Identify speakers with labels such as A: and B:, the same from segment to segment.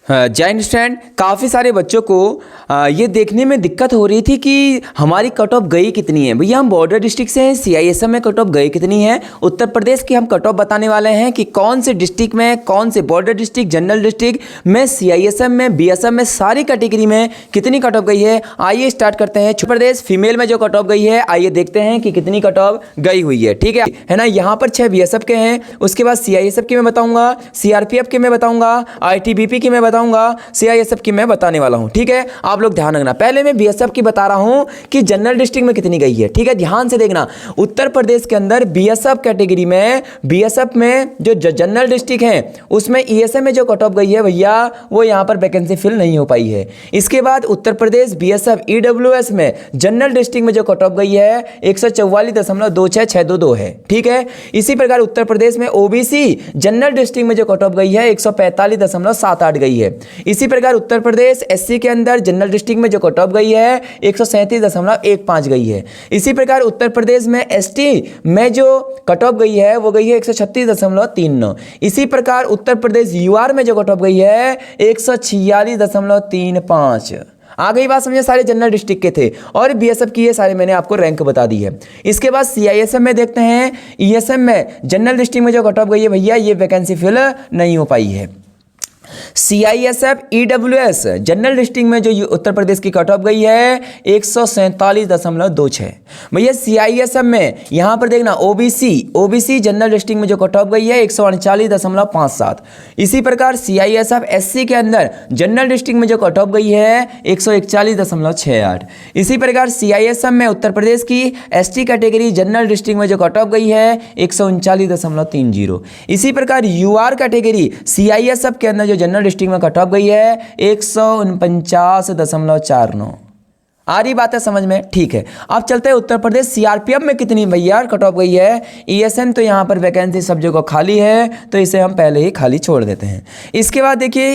A: जय स्टैंड। काफ़ी सारे बच्चों को ये देखने में दिक्कत हो रही थी कि हमारी कट ऑफ गई कितनी है। भैया हम बॉर्डर डिस्ट्रिक्ट से हैं, सीआईएसएफ में कट ऑफ गई कितनी है। उत्तर प्रदेश की हम कट ऑफ बताने वाले हैं कि कौन से डिस्ट्रिक्ट में, कौन से बॉर्डर डिस्ट्रिक्ट, जनरल डिस्ट्रिक्ट में, सीआईएसएफ में, बीएसएफ में, सारी कैटेगरी में कितनी कट ऑफ गई है। आइए स्टार्ट करते हैं। उत्तर प्रदेश फीमेल में जो कट ऑफ गई है, आइए देखते हैं कि कितनी कट ऑफ गई हुई है। ठीक है ना। यहाँ पर 6 बीएसएफ के हैं, उसके बाद सीआईएसएफ की मैं बताऊंगा, सीआरपीएफ की मैं बताऊंगा, आईटीबीपी की मैं बताऊंगा, सीआईएसएफ की मैं बताने वाला हूं। ठीक है, आप लोग ध्यान रखना। पहले मैं बीएसएफ की बता रहा हूं कि जनरल डिस्ट्रिक्ट में कितनी गई है। ठीक है, ध्यान से देखना। उत्तर प्रदेश के अंदर बीएसएफ कैटेगरी में, बीएसएफ में जो जनरल डिस्ट्रिक्ट है उसमें ईएसएम में जो कट ऑफ गई है भैया, वो यहां पर वैकेंसी फिल नहीं हो पाई है। इसके बाद उत्तर प्रदेश बीएसएफ ईडब्ल्यूएस में जनरल डिस्ट्रिक्ट में जो कट ऑफ गई है 144.26622 है। ठीक है, इसी प्रकार उत्तर प्रदेश में ओबीसी जनरल डिस्ट्रिक्ट में जो कट ऑफ गई है 145.78 गई है। इसी प्रकार उत्तर प्रदेश एससी के अंदर जनरल डिस्ट्रिक्ट में जो कट ऑफ गई है 137.15 गई है। इसी प्रकार उत्तर प्रदेश में एसटी में जो कट ऑफ गई है वो गई है 136.39। इसी प्रकार उत्तर प्रदेश यूआर में जो कट ऑफ गई है 146.35। आ गई बात समझे। सारे जनरल डिस्ट्रिक्ट के थे और बीएसएफ की ये सारे मैंने आपको रैंक बता दी है। इसके बाद सीआईएसएफ में देखते हैं। ईएसएम में जनरल डिस्ट्रिक्ट में जो कट ऑफ गई है भैया, ये वैकेंसी फिल नहीं हो पाई है। सीआईएसएफ ईडब्ल्यूएस जनरल डिस्ट्रिक्ट में जो उत्तर प्रदेश की कट ऑफ गई है 147.26 भैया। सीआईएसएफ में यहां पर देखना ओबीसी जनरल डिस्ट्रिक्ट में जो कट ऑफ गई है 139.57। इसी प्रकार सीआईएसएफ एससी के अंदर जनरल डिस्ट्रिक्ट में जो कट ऑफ गई है 141.68। इसी प्रकार सीआईएसएफ में उत्तर प्रदेश की एसटी कैटेगरी जनरल डिस्ट्रिक्ट में जो कट ऑफ गई है 139.30। इसी प्रकार यूआर कैटेगरी सीआईएसएफ के अंदर जो जनरल डिस्ट्रिक्ट में कट ऑफ गई है 149.49। आ रही बात है समझ में। ठीक है, अब चलते हैं उत्तर प्रदेश सीआरपीएफ में कितनी भैया कट ऑफ गई है। ईएसएम तो यहाँ पर वैकेंसी सब जगह खाली है, तो इसे हम पहले ही खाली छोड़ देते हैं। इसके बाद देखिए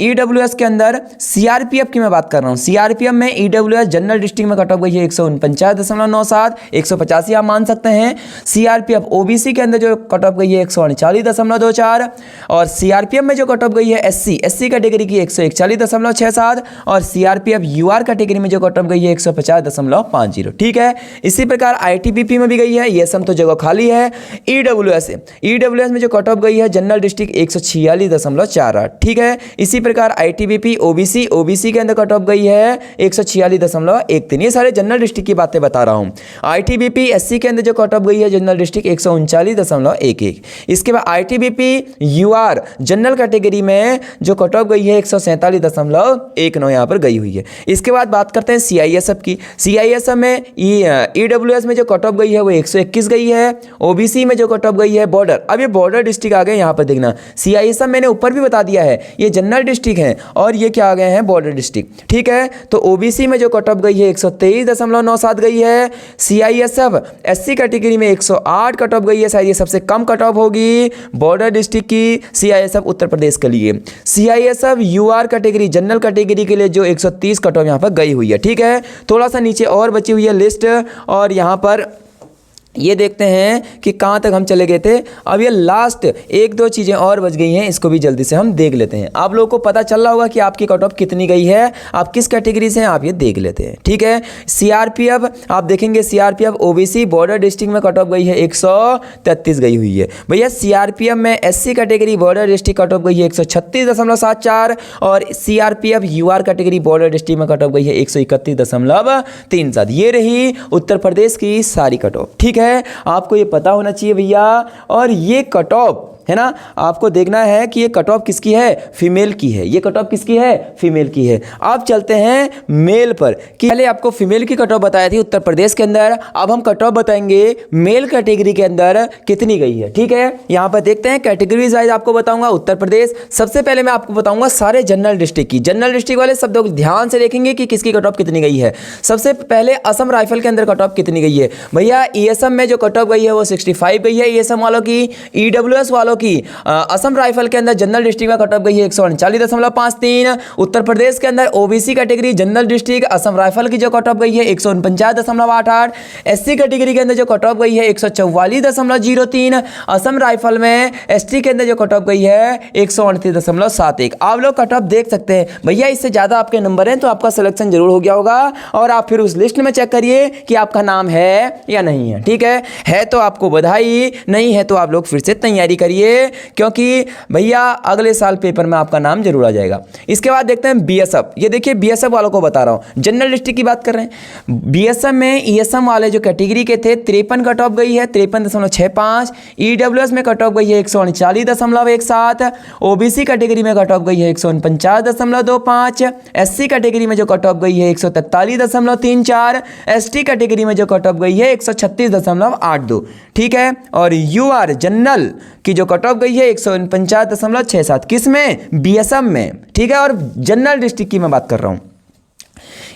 A: ईडब्ल्यूएस के अंदर सीआरपीएफ की मैं बात कर रहा हूँ। सीआरपीएफ में ईडब्ल्यूएस जनरल डिस्ट्रिक्ट में कट ऑफ गई है 149.97, 185 आप मान सकते हैं। सीआरपीएफ ओबीसी के अंदर जो कट ऑफ गई है 139.24 और सीआरपीएफ में जो कट ऑफ गई है एससी कैटेगरी की 141.67 और सीआरपीएफ यूआर कैटेगरी में जो कट ऑफ गई है 150.50। ठीक है, इसी प्रकार आईटीबीपी में भी गई है। ईएसएम तो जगह खाली है। ईडब्ल्यूएस में जो कट ऑफ गई है जनरल डिस्ट्रिक्ट 146.48। ठीक है, इसी प्रकार आईटीबीपी ओबीसी के अंदर कट ऑफ गई है 146.13। ये सारे जनरल डिस्ट्रिक्ट की बातें बता रहा हूं। आईटीबीपी एससी के अंदर जो कट ऑफ गई है जनरल डिस्ट्रिक्ट 139.11। इसके बाद आईटीबीपी यूआर जनरल कैटेगरी में जो कट ऑफ गई है 147.19 यहां पर गई हुई है। इसके बाद बात करते हैं सीआईएसएफ की। सीआईएसएफ में ईडब्ल्यूएस में जो कट ऑफ गई है वो 121 गई है। ओबीसी में जो कट ऑफ गई है बॉर्डर, अब ये बॉर्डर डिस्ट्रिक्ट आ गए यहाँ पर देखना। सीआईएसएफ मैंने ऊपर भी बता दिया है, ये जनरल डिस्ट्रिक्ट है और ये क्या आ गए हैं, बॉर्डर डिस्ट्रिक्ट। ठीक है, तो ओबीसी में जो कट ऑफ गई है 123.97 गई है। सीआईएसएफ एससी कैटेगरी में 108 कट ऑफ गई है, शायद ये सबसे कम कट ऑफ होगी बॉर्डर डिस्ट्रिक्ट की सीआईएसएफ उत्तर प्रदेश के लिए। CISF UR category general category के लिए जो 130 कट ऑफ यहाँ पर गई हुई है। ठीक है, थोड़ा सा नीचे और बची हुई है लिस्ट और यहाँ पर ये देखते हैं कि कहाँ तक हम चले गए थे। अब ये लास्ट 1-2 चीज़ें और बच गई हैं, इसको भी जल्दी से हम देख लेते हैं। आप लोगों को पता चल रहा होगा कि आपकी कट ऑफ कितनी गई है, आप किस कैटेगरी से हैं, आप ये देख लेते हैं। ठीक है, सीआरपीएफ आप देखेंगे, सीआरपीएफ ओबीसी बॉर्डर डिस्ट्रिक्ट में कट ऑफ गई है 133 गई हुई है भैया। सीआरपीएफ में SC category border district cut off गई है 136.74 और CRPF UR category border district में कट ऑफ गई है 131.37। ये रही उत्तर प्रदेश की सारी कट ऑफ। ठीक है, आपको ये पता होना चाहिए भैया। और ये कट ऑफ है ना, आपको देखना है कि ये कट ऑफ किसकी है, फीमेल की है। ये कट ऑफ किसकी है, फीमेल की है। अब चलते हैं मेल पर कि पहले आपको फीमेल की कट ऑफ बताई थी उत्तर प्रदेश के अंदर, अब हम कट ऑफ बताएंगे मेल कैटेगरी के अंदर कितनी गई है। ठीक है, यहां पर देखते हैं कैटेगरी वाइज आपको बताऊंगा उत्तर प्रदेश। सबसे पहले मैं आपको बताऊंगा सारे जनरल डिस्ट्रिक्ट की। जनरल डिस्ट्रिक्ट वाले शब्दों को ध्यान से देखेंगे कि किसकी कट ऑफ कितनी गई है। सबसे पहले असम राइफल के अंदर कट ऑफ कितनी गई है भैया। ईएसएम में जो कट ऑफ गई है वो 65 गई है ईएसएम वालों की। ईडब्ल्यूएस वालों की असम राइफल के अंदर जनरल डिस्ट्रिक्ट में कट ऑफ गई है 139.53। उत्तर प्रदेश के अंदर OBC category general district Assam rifle की जो कट ऑफ गई है 149.88। एससी कैटेगरी के अंदर जो कट ऑफ गई है 144.03। असम राइफल में एसटी के अंदर जो कट ऑफ गई है 138.71। आप लोग कट ऑफ देख सकते हैं भैया, इससे ज़्यादा आपके नंबर हैं तो आपका सिलेक्शन जरूर हो गया होगा, और आप फिर उस लिस्ट में चेक करिए कि आपका नाम है या नहीं है। ठीक है तो आपको बधाई, नहीं है तो आप लोग फिर से तैयारी करिए, क्योंकि भैया अगले साल पेपर में आपका नाम जरूर आ जाएगा। इसके बाद देखते हैं बीएसएफ। ये देखिए बीएसएफ वालों को बता रहा हूँ, जनरल डिस्ट्रिक्ट की बात कर रहे हैं। बीएसएफ में ईएसएम वाले जो कैटेगरी के थे 53 कट ऑफ गई है 53.65। ईडब्ल्यूएस में कट ऑफ गई है 139.17। ओबीसी कैटेगरी में कट ऑफ गई है 149.25। एससी कैटेगरी में जो कट ऑफ गई है 143.34। एसटी कैटेगरी में जो कट ऑफ गई है 136.82। ठीक है, और यूआर जनरल की जो कट ऑफ गई है 149.67। किस में? बीएसएफ में। ठीक है, और जनरल डिस्ट्रिक्ट की मैं बात कर रहा हूँ।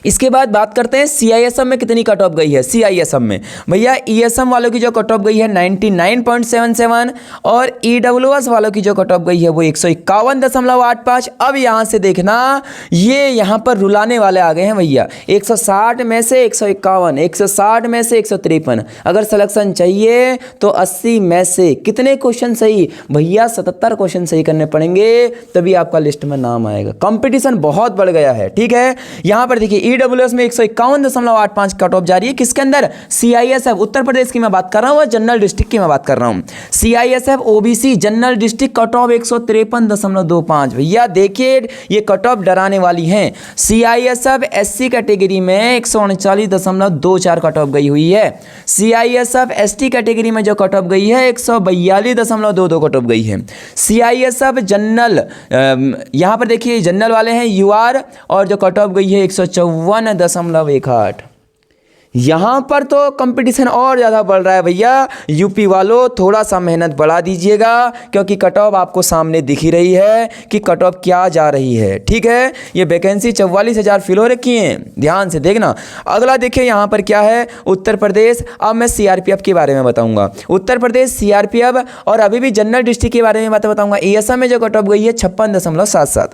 A: इसके बाद बात करते हैं सीआईएसएफ में कितनी कट ऑफ गई है। सीआईएसएफ में भैया ईएसएम वालों की जो कट ऑफ गई है 99.77, और ईडब्ल्यूएस वालों की जो कट ऑफ गई है वो 151.85। अब यहाँ से देखना, ये यहाँ पर रुलाने वाले आ गए हैं भैया। 160 में से 151, 160 में से 153। अगर सिलेक्शन चाहिए तो 80 में से कितने क्वेश्चन सही भैया? 77 क्वेश्चन सही करने पड़ेंगे, तभी आपका लिस्ट में नाम आएगा। कंपटीशन बहुत बढ़ गया है। ठीक है, यहाँ पर देखिए ईडब्ल्यूएस में 151.85 कट ऑफ जा रही है। किसके अंदर? सीआईएसएफ उत्तर प्रदेश की मैं बात कर रहा हूँ, जनरल डिस्ट्रिक्ट की मैं बात कर रहा हूँ। CISF OBC general district cut of 153.25। भैया देखिए ये कट ऑफ डराने वाली हैं। सीआईएसएफ एससी कैटेगरी में 139.24 कट ऑफ गई हुई है। सीआईएसएफ एसटी कैटेगरी में जो कट ऑफ गई है 142.22 कट ऑफ गई है। सीआईएसएफ जनरल, यहाँ पर देखिए जनरल वाले हैं यूआर, और जो कट ऑफ गई है 154.18। यहाँ पर तो कंपटीशन और ज़्यादा बढ़ रहा है भैया। यूपी वालों थोड़ा सा मेहनत बढ़ा दीजिएगा, क्योंकि कट ऑफ आपको सामने दिख ही रही है कि कट ऑफ क्या जा रही है। ठीक है, ये वैकेंसी 44,000 फिल हो रखी हैं, ध्यान से देखना। अगला देखिए यहाँ पर क्या है, उत्तर प्रदेश। अब मैं सीआरपीएफ के बारे में बताऊँगा। उत्तर प्रदेश सीआरपीएफ, और अभी भी जनरल डिस्ट्रिक्ट के बारे में बात बताऊँगा। ईएसएम में जो कट ऑफ गई है 56.77।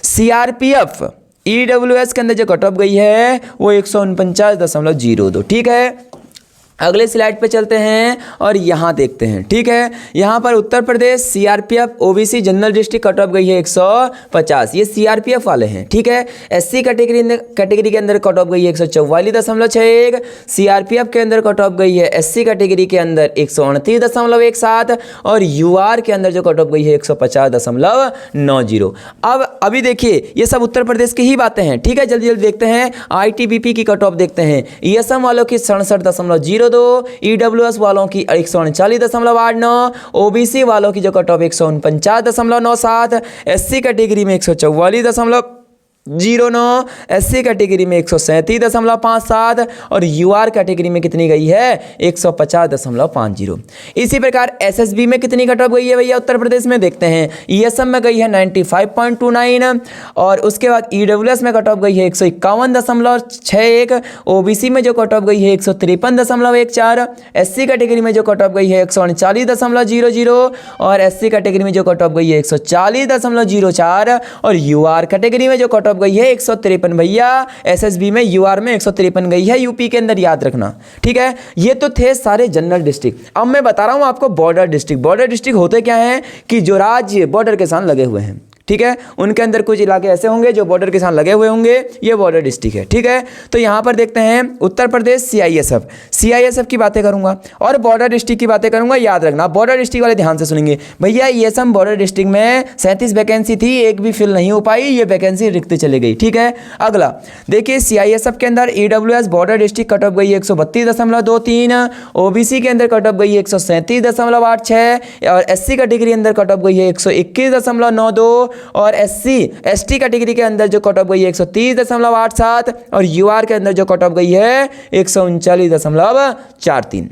A: सीआरपीएफ ईडब्ल्यूएस के अंदर जो कट ऑफ गई है वो 149.02। ठीक है, अगले स्लाइड पे चलते हैं और यहाँ देखते हैं। ठीक है, यहाँ पर Uttar Pradesh CRPF OBC general district cut off गई है 150। ये सीआरपीएफ वाले हैं। ठीक है, एससी कैटेगरी के अंदर कट ऑफ गई है 144.61। सीआरपीएफ के अंदर कट ऑफ गई है एससी कैटेगरी के अंदर 129.17, और यूआर के अंदर जो कट ऑफ गई है 150.90। अब अभी देखिए ये सब उत्तर प्रदेश की ही बातें हैं। ठीक है, जल्दी जल्दी देखते हैं। आईटीबीपी की कट ऑफ देखते हैं। ईएसएम वालों की 67.02, ईडब्ल्यूएस वालों की 139.89, ओबीसी वालों की जो कट ऑफ 149.97, एससी कैटेगरी में 144.09, एससी कैटेगरी में 137.57, और यूआर कैटेगरी में कितनी गई है 150.50। इसी प्रकार एसएसबी में कितनी कट ऑफ गई है भैया उत्तर प्रदेश में? देखते हैं। ईएसएम में गई है 95.29, और उसके बाद ईडब्ल्यूएस में कट ऑफ गई है 151.61। ओबीसी में जो कट ऑफ गई है 153.14। एससी कैटेगरी में जो कट ऑफ गई है 139.00, और एससी कैटेगरी में जो कट ऑफ गई है 140.04, और यूआर कैटेगरी में जो कट ऑफ गई है 153। भैया एसएसबी में यूआर में 153 गई है, यूपी के अंदर, याद रखना। ठीक है, ये तो थे सारे जनरल डिस्ट्रिक्ट। अब मैं बता रहा हूं आपको बॉर्डर डिस्ट्रिक्ट। बॉर्डर डिस्ट्रिक्ट होते क्या हैं कि जो राज्य बॉर्डर के साथ लगे हुए हैं। ठीक है, उनके अंदर कुछ इलाके ऐसे होंगे जो बॉर्डर के साथ लगे हुए होंगे, ये बॉर्डर डिस्ट्रिक्ट है। ठीक है, तो यहाँ पर देखते हैं उत्तर प्रदेश सीआईएसएफ की बातें करूंगा और बॉर्डर डिस्ट्रिक्ट की बातें करूंगा। याद रखना, बॉर्डर डिस्ट्रिक्ट वाले ध्यान से सुनेंगे भैया। ईएसएम बॉर्डर डिस्ट्रिक्ट में 37 वैकेंसी थी, एक भी फिल नहीं हो पाई, ये वैकेंसी रिक्त चली गई। ठीक है, अगला देखिए सीआईएसएफ के अंदर EWS border district cut off गई है 132.23, ओबीसी के अंदर कट ऑफ गई है 137.86, और एससी कैटेगरी अंदर कट ऑफ गई है 121.92, और एसटी कैटेगरी के अंदर जो कट ऑफ गई है 130.87, और यूआर के अंदर जो कट ऑफ गई है 139.43।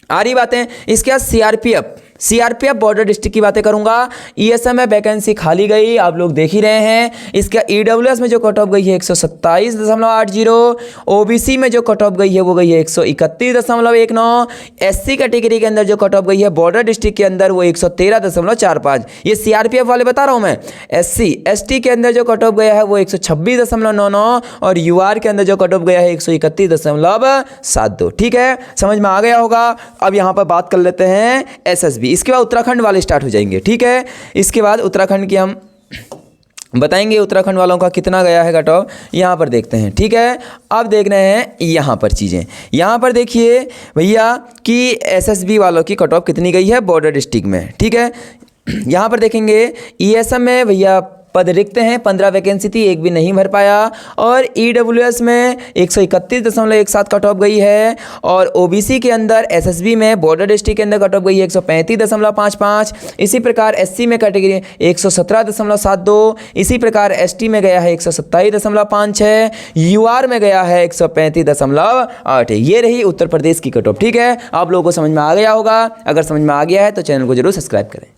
A: आ रही बातें। इसके बाद सीआरपीएफ सीआरपीएफ बॉर्डर डिस्ट्रिक्ट की बातें करूंगा। ईएसएम में वैकेंसी खाली गई, आप लोग देख ही रहे हैं। इसका ईडब्ल्यूएस में जो कट ऑफ गई है 127.80, ओबीसी में जो कट ऑफ गई है वो गई है 131.19, एससी कैटेगरी के अंदर जो कट ऑफ गई है बॉर्डर डिस्ट्रिक्ट के अंदर वो 113.45। ये सीआरपीएफ वाले बता रहा हूं मैं। एससी एसटी के अंदर जो कट ऑफ गया है वो 126.99 और यूआर के अंदर जो कट ऑफ गया है 131.72। ठीक है, समझ में आ गया होगा। अब यहां पर बात कर लेते हैं एसएसबी। इसके बाद उत्तराखंड वाले स्टार्ट हो जाएंगे। ठीक है, इसके बाद उत्तराखंड की हम बताएंगे उत्तराखंड वालों का कितना गया है कट ऑफ, यहाँ पर देखते हैं। ठीक है, अब देख रहे हैं यहाँ पर चीज़ें। यहाँ पर देखिए भैया कि एसएसबी वालों की कट ऑफ कितनी गई है बॉर्डर डिस्ट्रिक्ट में। ठीक है, यहाँ पर देखेंगे ईएसएम में भैया पद रिक्त हैं, 15 वैकेंसी थी, एक भी नहीं भर पाया। और ईडब्ल्यूएस में 131.17 कट ऑफ गई है। और ओबीसी के अंदर एसएसबी में बॉर्डर डिस्ट्रिक्ट के अंदर कट ऑफ गई है 135.55। इसी प्रकार एससी में कैटेगरी 117.72। इसी प्रकार एसटी में गया है 127.56। यूआर में गया है 135.8। ये रही उत्तर प्रदेश की कट ऑफ। ठीक है, आप लोगों को समझ में आ गया होगा। अगर समझ में आ गया है तो चैनल को जरूर सब्सक्राइब करें।